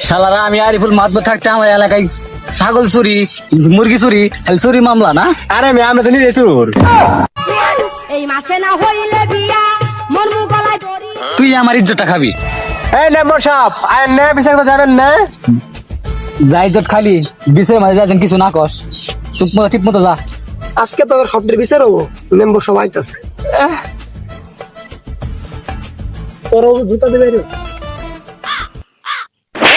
শালারা আমি আরিফুল মাতব থাকছে আমার এলাকায় ছাগল চুরি মুরগি চুরি চুরি মামলা না। আরে আমি তো নিজে চোর। এই মাসে না হইলে বিয়া মন গলায় দড়ি। তুই আমার ইজ্জতটা খাবি। এই মেম্বার সাহেব আইন না বিচার তো জানেন না। যা ইজ্জত খালি বিষয় মাঝে যাচ্ছেন কিছু না কস ঠিক মতো যা। আজকে তো সবটির বিচার হবো মেম্বার সব আইতাছে তোর জুতা দেবে রে।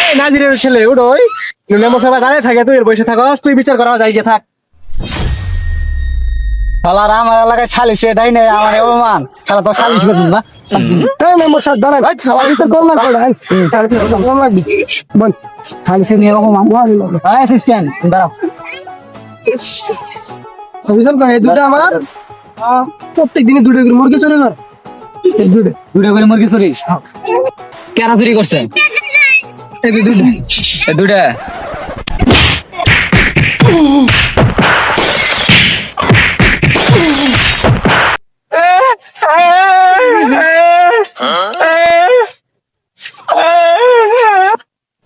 এই নাজিরের ছেলে উঠোই মেম্বার সাহেব দাঁড়িয়ে থাকে তুই বসে থাকস তুই বিচার করা যাই গিয়ে থাক। শালারা আমার এলাকায় সালিশে দেয় নাই আমার অপমান শালা তো সালিশ করবি না। এই মেম্বার সাহেব দাঁড়ান সবাই বিচার করলাম বল খালিসে নিয়ে অপমান অ্যাসিস্ট্যান্ট দাঁড়াও। বিচার করে এই দুটো আমার প্রত্যেক দিনে দুটো করে মুরগি চুরি কর এই দুটো দুটো করে মুরগি চুরি কেন চুরি করছে? এই দুটো এই দুটা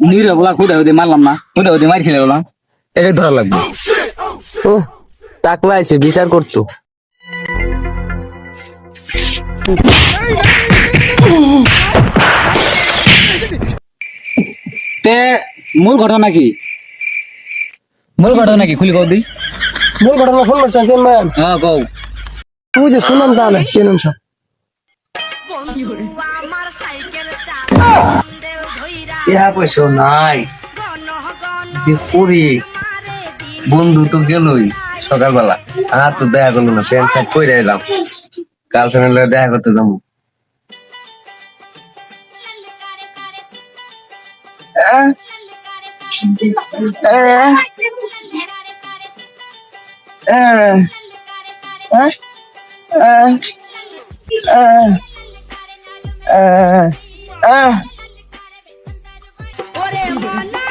নিরে বলা কোথায় ওদের মারলাম না কোথায় ওদের মার খেলে বললাম এটাই ধরা লাগবে। ও টাকলা আছে বিচার করতো তে মূল ঘটনা কি? মূল ঘটনা কি খুলি কও দি। মূল ঘটনা ফোন করছেন চেয়ারম্যান হ্যাঁ কও। তুই যে শুনাম তাহলে চেনুন সব আমার সাইকেল চালান্দেও ধইরা ইহা পয়সা নাই ঘন ঘন যে করি বন্ধু তো গেলই সকালবেলা আর তো দেখা করলো না প্যান্ট শার্ট কইরা এলাম গার্লফ্রেন্ডের দেখা করতে যাবো। ওরে মনা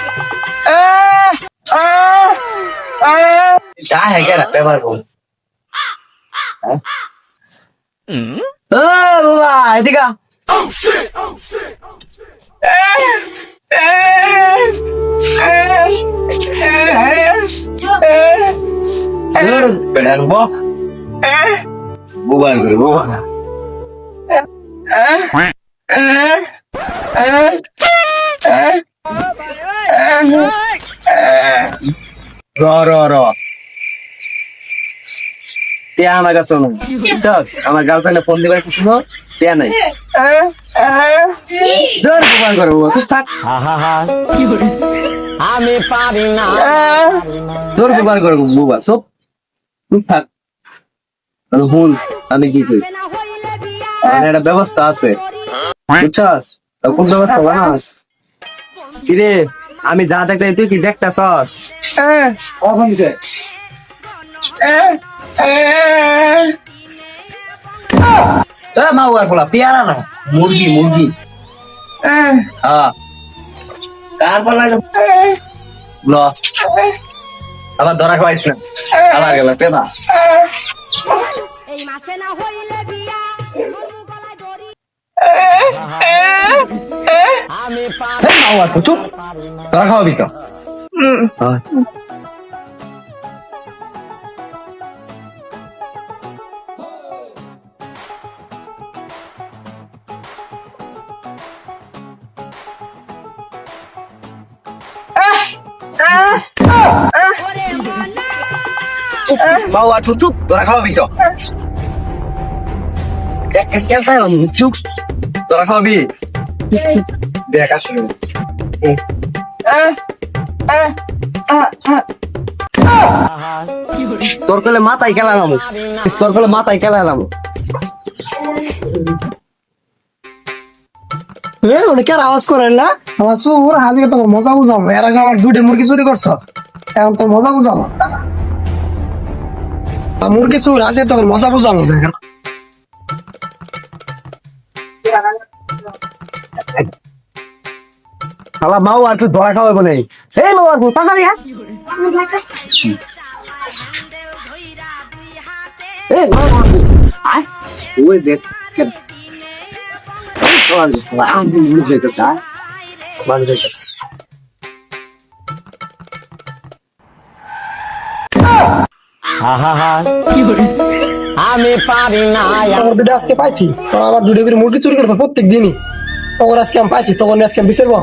যা হ্যাঁ কে রাখতে পারবো বাবা এদিকে বুবার করে বুবা র টিয়া আমার কাছে আমার গার্লফ্রেন্ডে ফোন দিবার কিছু টিয়া নাই জোর বুবার করে তুই থাক আমি পারি না জোর বুবার করে বুবা সব তুই থাক ভুল আমি কি করি না হইলে বিয়া মানে একটা ব্যবস্থা আছে বুঝছস কোন ব্যবস্থা বানাস কিরে আমি যা দেখতে তুই কি দেখতাছস কখন দিছে মাউয়ার বলা পেয়ারা না মুরগি মুরগি হ্যাঁ কার বলা ল আবার ধরা খাওয়াইছ না আবার গেল পেবা এই মাসে না হইলে বিয়া মন গলায় দড়ি মাউয়ার চুপ ধরা খাওয়াবি তো ওরে মনা মাউয়ার চুপ ধরা খাওয়াবি তো চুপ ধরা খাওয়াবি দেখ আসলে তোর কলে মাথায় খেলালাম তোর কলে মাথায় খেলালাম অনেকের আওয়াজ করেন না আমার চোর হাজিকে তো মজা বুঝাবো এর আগে আমার দুটো মুরগি চুরি করছ এখন তো মজা বুঝাবো মুরগি চোর আজকে তখন মজা বুঝাবো দেখেন শালা মাও আর তুই ধরা খাওয়াবো নাই এই মাও আর টাকা দিয়া চালান্দেও ধইরা দুই হাতে এই মাও আর ওই দেখ আমি বুঝতে চাই আমি পারি না আমার দুটো আজকে পাইছি তোরা আবার দুটো করে মুরগি চুরি করবো প্রত্যেক দিনই তখন আজকে আমি পাইছি তখন আজকে আমি বিচারবো